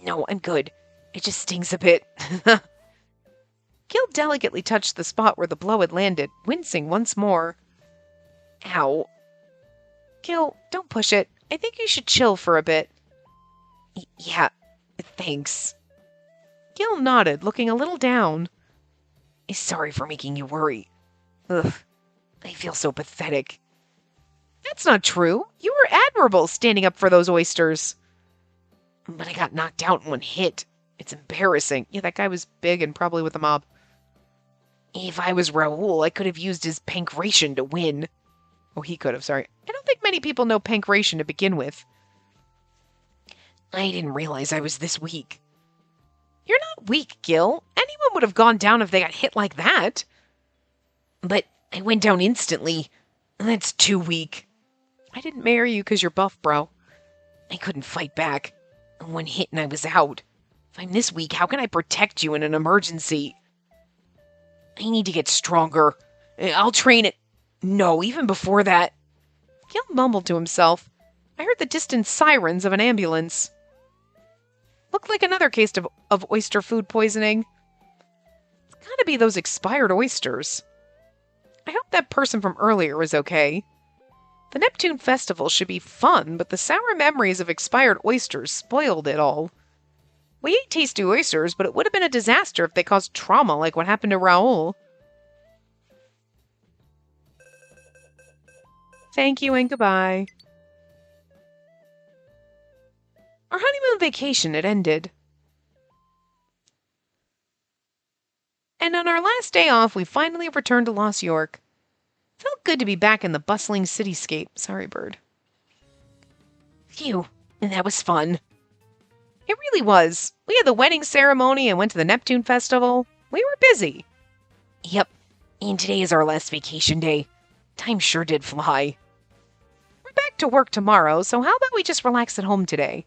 Speaker 1: No, I'm good. It just stings a bit. Gil delicately touched the spot where the blow had landed, wincing once more. Ow. Gil, don't push it. I think you should chill for a bit. Yeah, thanks. Gil nodded, looking a little down. Sorry for making you worry. Ugh, I feel so pathetic. That's not true. You were admirable standing up for those oysters. But I got knocked out in one hit. It's embarrassing. Yeah, that guy was big and probably with the mob. If I was Raoul, I could have used his pancreation to win. Oh, he could have, sorry. I don't think many people know pancreation to begin with. I didn't realize I was this weak. You're not weak, Gil. Anyone would have gone down if they got hit like that. But I went down instantly. That's too weak. I didn't marry you because you're buff, bro. I couldn't fight back. One hit and I was out. If I'm this weak, how can I protect you in an emergency? I need to get stronger. I'll train it. No, even before that. Gil mumbled to himself. I heard the distant sirens of an ambulance. Looked like another case of oyster food poisoning. It's gotta be those expired oysters. I hope that person from earlier was okay. The Neptune Festival should be fun, but the sour memories of expired oysters spoiled it all. We ate tasty oysters, but it would have been a disaster if they caused trauma like what happened to Raoul. Thank you and goodbye. Our honeymoon vacation had ended. and on our last day off, we finally returned to Lost York. Felt good to be back in the bustling cityscape. Sorry, bird. Phew, that was fun. It really was. We had the wedding ceremony and went to the Neptune Festival. We were busy. Yep, and today is our last vacation day. Time sure did fly. We're back to work tomorrow, so how about we just relax at home today?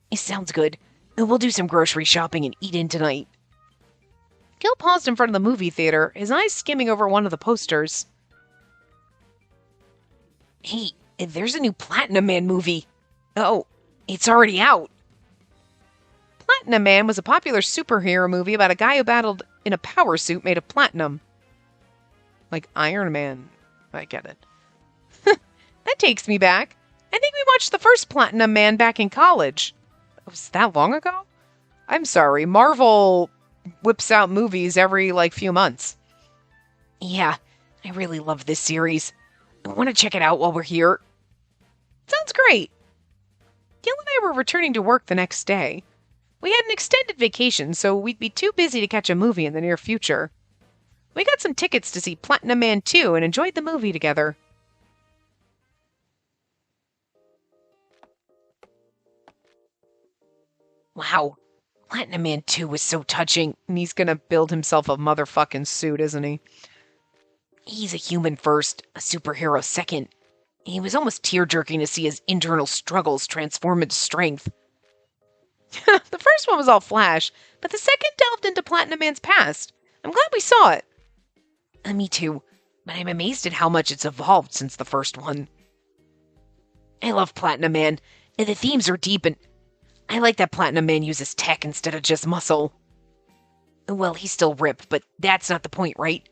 Speaker 1: It sounds good. We'll do some grocery shopping and eat in tonight. Gil paused in front of the movie theater, his eyes skimming over one of the posters. Hey, there's a new Platinum Man movie. Oh, it's already out. Platinum Man was a popular superhero movie about a guy who battled in a power suit made of platinum. Like Iron Man. I get it. That takes me back. I think we watched the first Platinum Man back in college. Was that long ago? I'm sorry. Marvel whips out movies every, few months. Yeah, I really love this series. I want to check it out while we're here. Sounds great. Gil and I were returning to work the next day. We had an extended vacation, so we'd be too busy to catch a movie in the near future. We got some tickets to see Platinum Man 2 and enjoyed the movie together. Wow, Platinum Man 2 was so touching, and he's gonna build himself a motherfucking suit, isn't he? He's a human first, a superhero second. He was almost tear-jerking to see his internal struggles transform into strength. The first one was all flash, but the second delved into Platinum Man's past. I'm glad we saw it. Me too, but I'm amazed at how much it's evolved since the first one. I love Platinum Man, and the themes are deep, and I like that Platinum Man uses tech instead of just muscle. Well, he's still ripped, but that's not the point, right?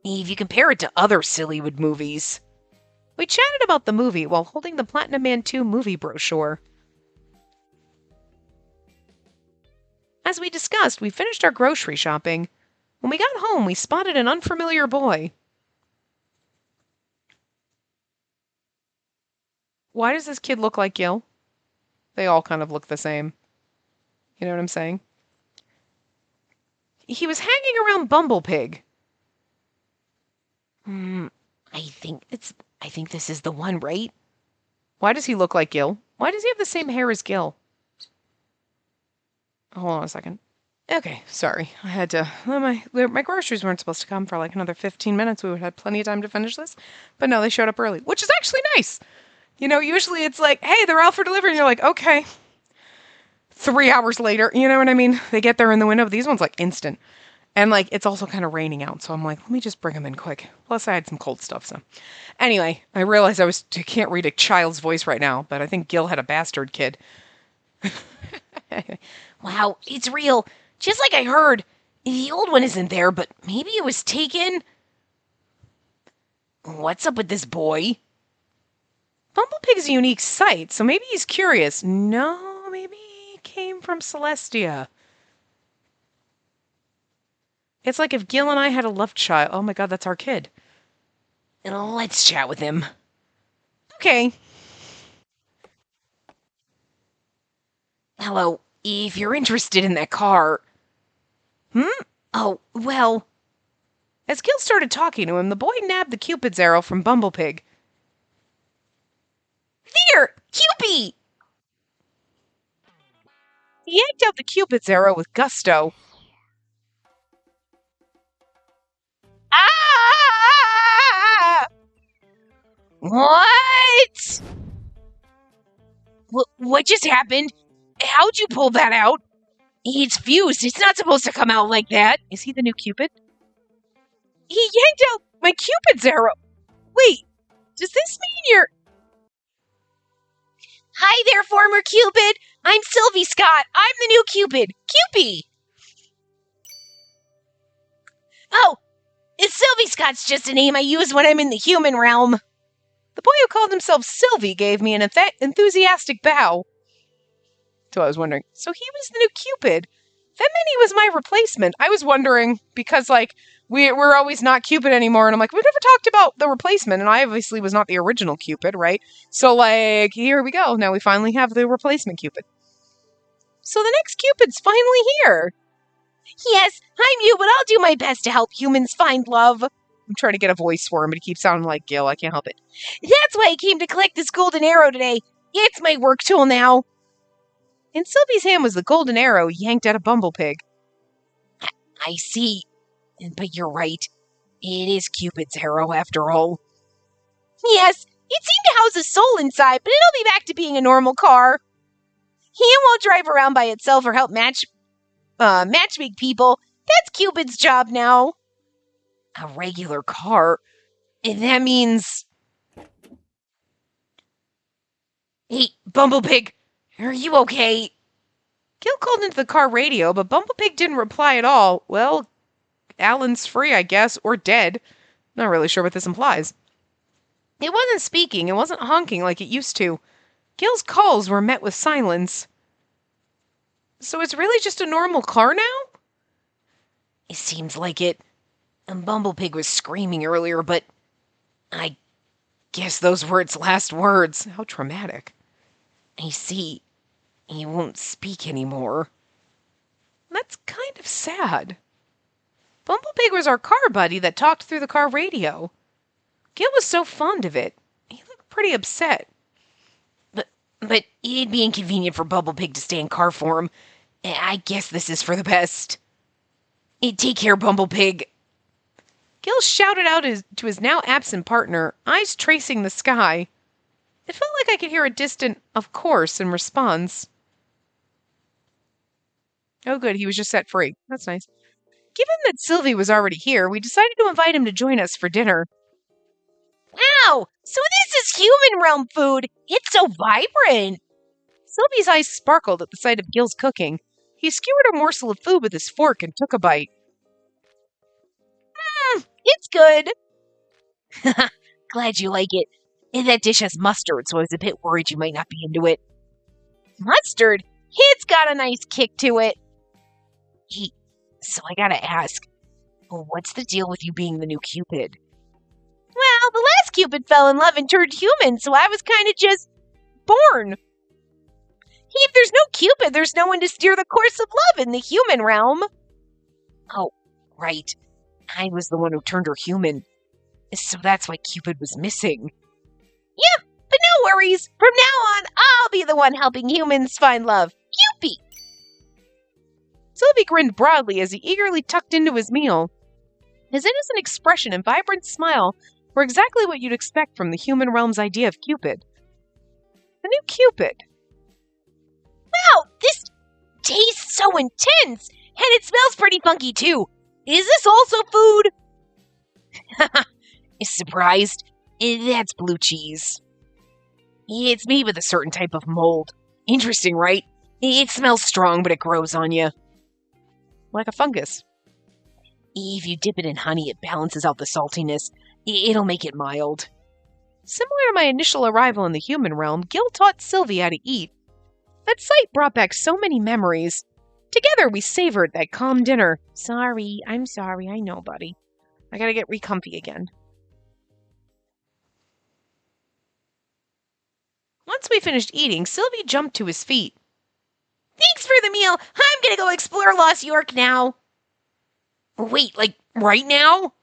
Speaker 1: If you compare it to other Sillywood movies. We chatted about the movie while holding the Platinum Man 2 movie brochure. As we discussed, we finished our grocery shopping. When we got home, we spotted an unfamiliar boy. Why does this kid look like Gil? They all kind of look the same. You know what I'm saying? He was hanging around Bumblepig. I think this is the one, right? Why does he look like Gil? Why does he have the same hair as Gil? Hold on a second. Okay, sorry. I had to... My groceries weren't supposed to come for another 15 minutes. We would have had plenty of time to finish this. But no, they showed up early, which is actually nice. You know, usually it's like, hey, they're out for delivery. And you're like, okay. 3 hours later, you know what I mean? They get there in the window. These ones, instant. And, it's also kind of raining out. So I'm like, let me just bring them in quick. Plus, I had some cold stuff, so. Anyway, I realized I can't read a child's voice right now. But I think Gil had a bastard kid. Wow, it's real. Just like I heard. The old one isn't there, but maybe it was taken. What's up with this boy? Bumblepig's a unique sight, so maybe he's curious. No, maybe he came from Celestia. It's like if Gil and I had a love child. Oh my god, that's our kid. Let's chat with him. Okay. Hello, if you're interested in that car... Oh, well... As Gil started talking to him, the boy nabbed the Cupid's arrow from Bumblepig. There! Cupid! He yanked out the Cupid's arrow with gusto. Ah! What? What just happened? How'd you pull that out? It's fused. It's not supposed to come out like that. Is he the new Cupid? He yanked out my Cupid's arrow. Wait, does this mean you're... Hi there, former Cupid. I'm Sylvie Scott. I'm the new Cupid. Cupid. Oh, Sylvie Scott's just a name I use when I'm in the human realm. The boy who called himself Sylvie gave me an enthusiastic bow. So I was wondering, so he was the new Cupid. That meant he was my replacement. I was wondering, because, we're always not Cupid anymore, and I'm like, we've never talked about the replacement, and I obviously was not the original Cupid, right? So, here we go. Now we finally have the replacement Cupid. So the next Cupid's finally here. Yes, I'm you, but I'll do my best to help humans find love. I'm trying to get a voice for him, but he keeps sounding like Gil. I can't help it. That's why I came to collect this golden arrow today. It's my work tool now. In Sylvie's hand was the golden arrow yanked out of Bumblepig. I see, but you're right. It is Cupid's arrow after all. Yes, it seemed to house a soul inside, but it'll be back to being a normal car. It won't drive around by itself or help matchmake people. That's Cupid's job now. A regular car? That means... Hey, Bumblepig, are you okay? Gil called into the car radio, but Bumblepig didn't reply at all. Well, Alan's free, I guess, or dead. Not really sure what this implies. It wasn't speaking, it wasn't honking like it used to. Gil's calls were met with silence. So it's really just a normal car now? It seems like it. And Bumblepig was screaming earlier, but I guess those were its last words. How traumatic. I see. He won't speak anymore. That's kind of sad. Bumblepig was our car buddy that talked through the car radio. Gil was so fond of it. He looked pretty upset. But it'd be inconvenient for Bumblepig to stay in car form. I guess this is for the best. Take care, Bumblepig. Gil shouted out to his now absent partner, eyes tracing the sky. It felt like I could hear a distant, of course, in response. Oh good, he was just set free. That's nice. Given that Sylvie was already here, we decided to invite him to join us for dinner. Wow! So this is human realm food! It's so vibrant! Sylvie's eyes sparkled at the sight of Gil's cooking. He skewered a morsel of food with his fork and took a bite. It's good! Glad you like it. That dish has mustard, so I was a bit worried you might not be into it. Mustard? It's got a nice kick to it. Hey, so I gotta ask, what's the deal with you being the new Cupid? Well, the last Cupid fell in love and turned human, so I was kind of just born. Hey, if there's no Cupid, there's no one to steer the course of love in the human realm. Oh, right. I was the one who turned her human, so that's why Cupid was missing. Yeah, but no worries. From now on, I'll be the one helping humans find love. Cupid! Sylvie grinned broadly as he eagerly tucked into his meal. His innocent expression and vibrant smile were exactly what you'd expect from the human realm's idea of Cupid. The new Cupid. Wow, this tastes so intense, and it smells pretty funky too. Is this also food? Surprised? That's blue cheese. It's made with a certain type of mold. Interesting, right? It smells strong, but it grows on you. Like a fungus. If you dip it in honey, it balances out the saltiness. It'll make it mild. Similar to my initial arrival in the human realm, Gil taught Sylvie how to eat. That sight brought back so many memories. Together, we savored that calm dinner. I'm sorry, I know, buddy. I gotta get re-comfy again. Once we finished eating, Sylvie jumped to his feet. Thanks for the meal. I'm gonna go explore Lost York now. Wait, like, right now?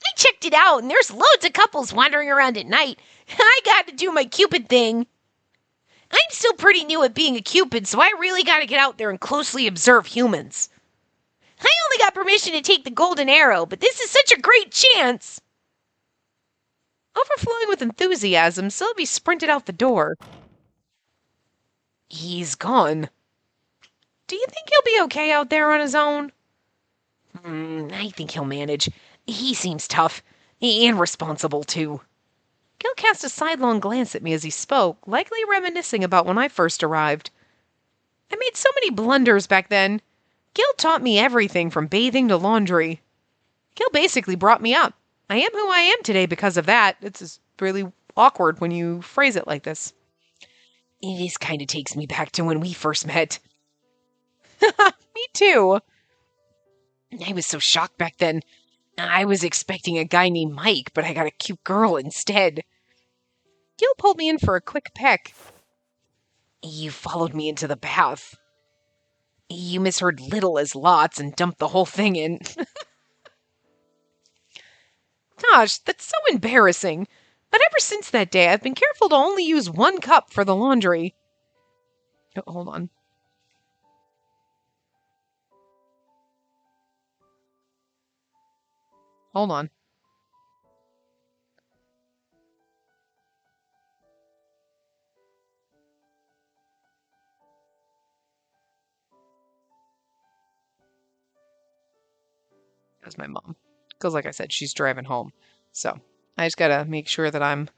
Speaker 1: I checked it out, and there's loads of couples wandering around at night. I got to do my Cupid thing. I'm still pretty new at being a Cupid, so I really gotta get out there and closely observe humans. I only got permission to take the golden arrow, but this is such a great chance. Overflowing with enthusiasm, Sylvie sprinted out the door. He's gone. Do you think he'll be okay out there on his own? I think he'll manage. He seems tough. And responsible, too. Gil cast a sidelong glance at me as he spoke, likely reminiscing about when I first arrived. I made so many blunders back then. Gil taught me everything from bathing to laundry. Gil basically brought me up. I am who I am today because of that. It's just really awkward when you phrase it like this. This kind of takes me back to when we first met. Me too. I was so shocked back then. I was expecting a guy named Mike, but I got a cute girl instead. Gil pulled me in for a quick peck. You followed me into the bath. You misheard little as lots and dumped the whole thing in. Gosh, that's so embarrassing. But ever since that day, I've been careful to only use one cup for the laundry. Oh, hold on. Hold on. That's my mom. Because, like I said, she's driving home. So I just gotta make sure that I'm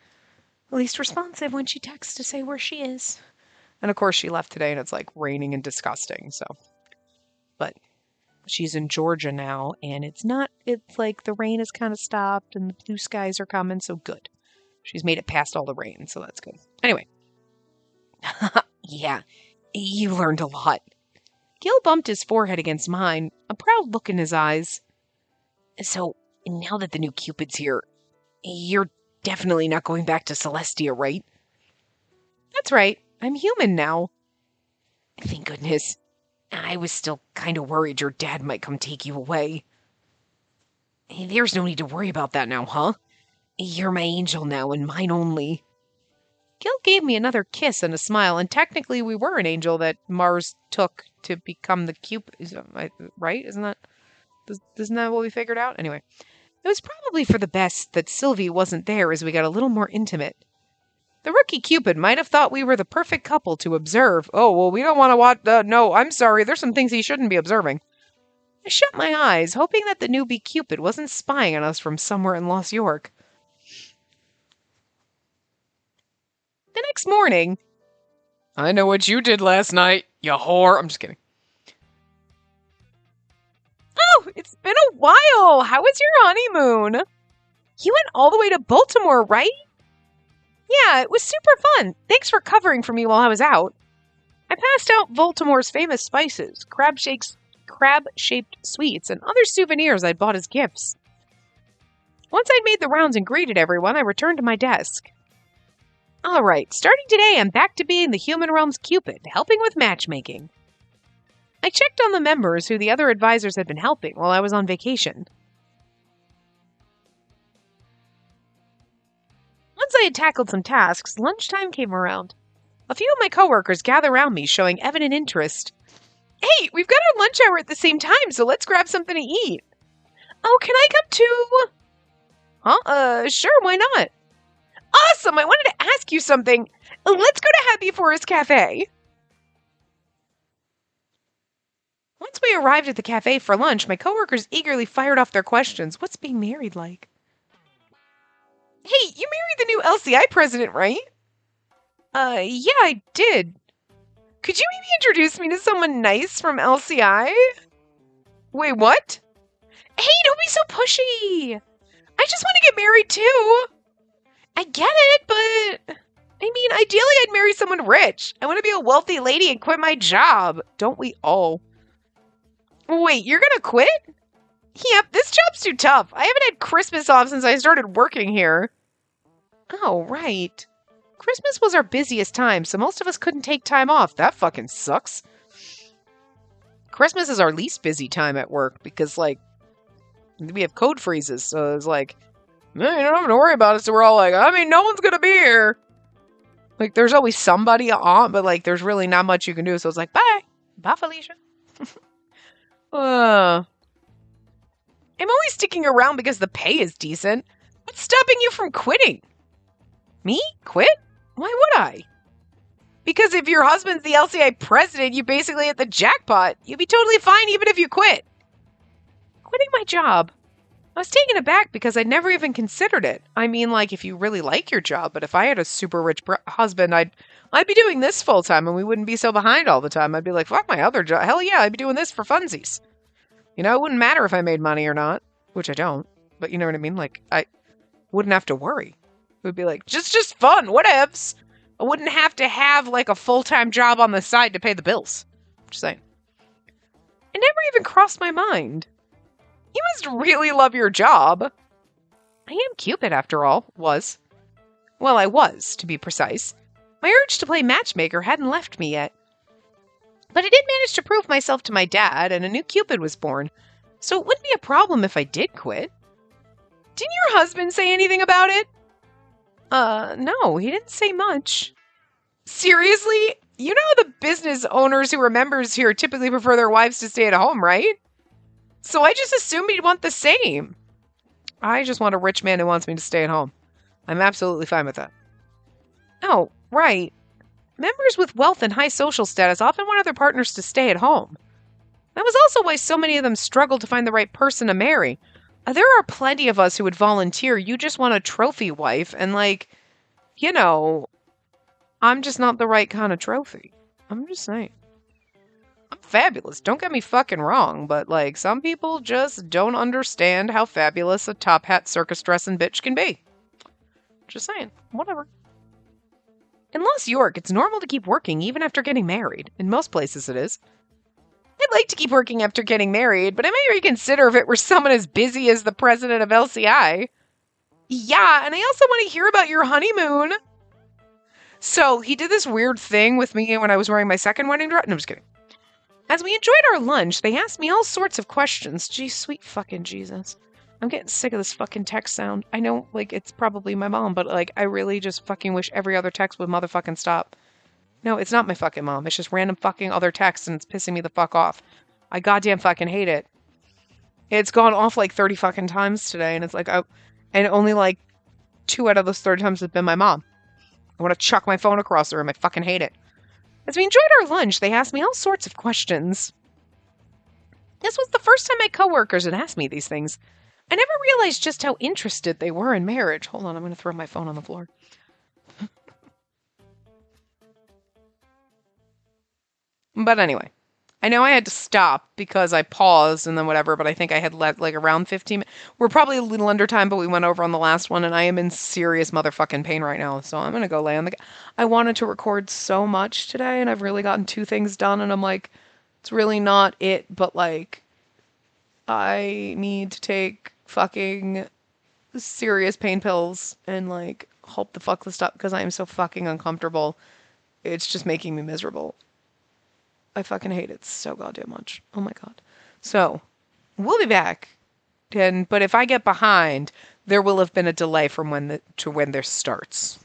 Speaker 1: at least responsive when she texts to say where she is. And of course, she left today and it's like raining and disgusting. So, but she's in Georgia now and it's like the rain has kind of stopped and the blue skies are coming. So good. She's made it past all the rain. So that's good. Anyway. Yeah, you learned a lot. Gil bumped his forehead against mine, a proud look in his eyes. So, now that the new Cupid's here, you're definitely not going back to Celestia, right? That's right. I'm human now. Thank goodness. I was still kind of worried your dad might come take you away. There's no need to worry about that now, huh? You're my angel now and mine only. Gil gave me another kiss and a smile, and technically we were an angel that Mars took to become the Cupid, right? Isn't that what we figured out? Anyway, it was probably for the best that Sylvie wasn't there as we got a little more intimate. The rookie Cupid might have thought we were the perfect couple to observe. Oh, well, we don't want to watch. No, I'm sorry. There's some things he shouldn't be observing. I shut my eyes, hoping that the newbie Cupid wasn't spying on us from somewhere in Lost York. The next morning... I know what you did last night, you whore. I'm just kidding. Oh, it's been a while. How was your honeymoon? You went all the way to Baltimore, right? Yeah, it was super fun. Thanks for covering for me while I was out. I passed out Baltimore's famous spices, crab-shaped sweets, and other souvenirs I'd bought as gifts. Once I'd made the rounds and greeted everyone, I returned to my desk. All right, starting today, I'm back to being the human realm's Cupid, helping with matchmaking. I checked on the members who the other advisors had been helping while I was on vacation. Once I had tackled some tasks, lunchtime came around. A few of my coworkers gathered around me, showing evident interest. Hey, we've got our lunch hour at the same time, so let's grab something to eat. Oh, can I come too? Huh? Sure, why not? Awesome! I wanted to ask you something. Let's go to Happy Forest Cafe. Once we arrived at the cafe for lunch, my coworkers eagerly fired off their questions. What's being married like? Hey, you married the new LCI president, right? Yeah, I did. Could you maybe introduce me to someone nice from LCI? Wait, what? Hey, don't be so pushy. I just want to get married too. I get it, but... I mean, ideally I'd marry someone rich. I want to be a wealthy lady and quit my job. Don't we all? Wait, you're gonna quit? Yep, this job's too tough. I haven't had Christmas off since I started working here. Oh, right. Christmas was our busiest time, so most of us couldn't take time off. That fucking sucks. Christmas is our least busy time at work because, like, we have code freezes, so it's like, you don't have to worry about it. So we're all like, I mean, no one's gonna be here. Like, there's always somebody on, but, like, there's really not much you can do. So it's like, bye. Bye, Felicia. I'm always sticking around because the pay is decent. What's stopping you from quitting? Me? Quit? Why would I? Because if your husband's the LCI president, you basically hit the jackpot. You'd be totally fine even if you quit. Quitting my job. I was taken aback because I'd never even considered it. I mean, like, if you really like your job, but if I had a super rich husband, I'd be doing this full time and we wouldn't be so behind all the time. I'd be like, fuck my other job. Hell yeah, I'd be doing this for funsies. You know, it wouldn't matter if I made money or not, which I don't. But you know what I mean? Like, I wouldn't have to worry. It would be like, just fun, whatevs. I wouldn't have to have, like, a full-time job on the side to pay the bills. Just saying. It never even crossed my mind. You must really love your job. I am Cupid, after all. Was. Well, I was, to be precise. My urge to play matchmaker hadn't left me yet. But I did manage to prove myself to my dad, and a new Cupid was born. So it wouldn't be a problem if I did quit. Didn't your husband say anything about it? No, he didn't say much. Seriously? You know the business owners who are members here typically prefer their wives to stay at home, right? So I just assumed he'd want the same. I just want a rich man who wants me to stay at home. I'm absolutely fine with that. Oh, right. Members with wealth and high social status often want their partners to stay at home. That was also why so many of them struggle to find the right person to marry. There are plenty of us who would volunteer. You just want a trophy wife, and I'm just not the right kind of trophy. I'm just saying. I'm fabulous. Don't get me fucking wrong, but some people just don't understand how fabulous a top hat circus dressing bitch can be. Just saying. Whatever. In Los York, it's normal to keep working even after getting married. In most places it is. I'd like to keep working after getting married, but I might reconsider if it were someone as busy as the president of LCI. Yeah, and I also want to hear about your honeymoon. So he did this weird thing with me when I was wearing my second wedding dress. No, I'm just kidding. As we enjoyed our lunch, they asked me all sorts of questions. Gee, sweet fucking Jesus. I'm getting sick of this fucking text sound. I know, it's probably my mom, but, I really just fucking wish every other text would motherfucking stop. No, it's not my fucking mom. It's just random fucking other texts, and it's pissing me the fuck off. I goddamn fucking hate it. It's gone off 30 fucking times today, and it's and only 2 out of those 30 times have been my mom. I want to chuck my phone across the room. I fucking hate it. As we enjoyed our lunch, they asked me all sorts of questions. This was the first time my coworkers had asked me these things. I never realized just how interested they were in marriage. Hold on, I'm going to throw my phone on the floor. But anyway, I know I had to stop because I paused and then whatever, but I think I had let around 15 minutes. We're probably a little under time, but we went over on the last one, and I am in serious motherfucking pain right now. So I'm going to go lay on the... I wanted to record so much today, and I've really gotten 2 things done, and I'm it's really not it, but I need to take fucking serious pain pills and hope the fuck this stop because I am so fucking uncomfortable. It's just making me miserable. I fucking hate it so goddamn much. Oh my god. So, we'll be back. But if I get behind, there will have been a delay from when this starts.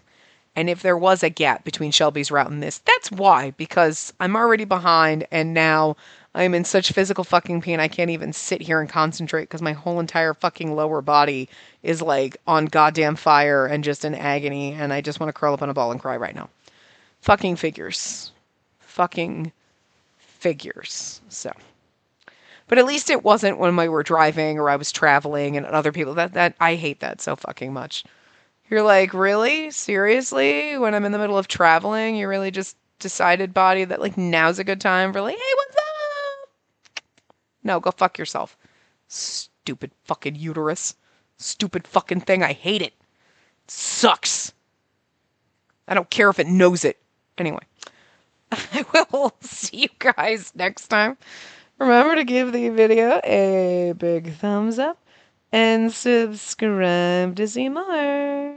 Speaker 1: And if there was a gap between Shelby's route and this, that's why. Because I'm already behind, and now I'm in such physical fucking pain I can't even sit here and concentrate because my whole entire fucking lower body is on goddamn fire and just in agony, and I just want to curl up in a ball and cry right now. Fucking figures. Fucking figures. So, but at least it wasn't when we were driving or I was traveling and other people that I hate that so fucking much. You're really? Seriously? When I'm in the middle of traveling, you really just decided, body, that now's a good time for hey, what's up? No, go fuck yourself. Stupid fucking uterus. Stupid fucking thing. I hate it. It sucks. I don't care if it knows it. Anyway. I will see you guys next time. Remember to give the video a big thumbs up and subscribe to see more.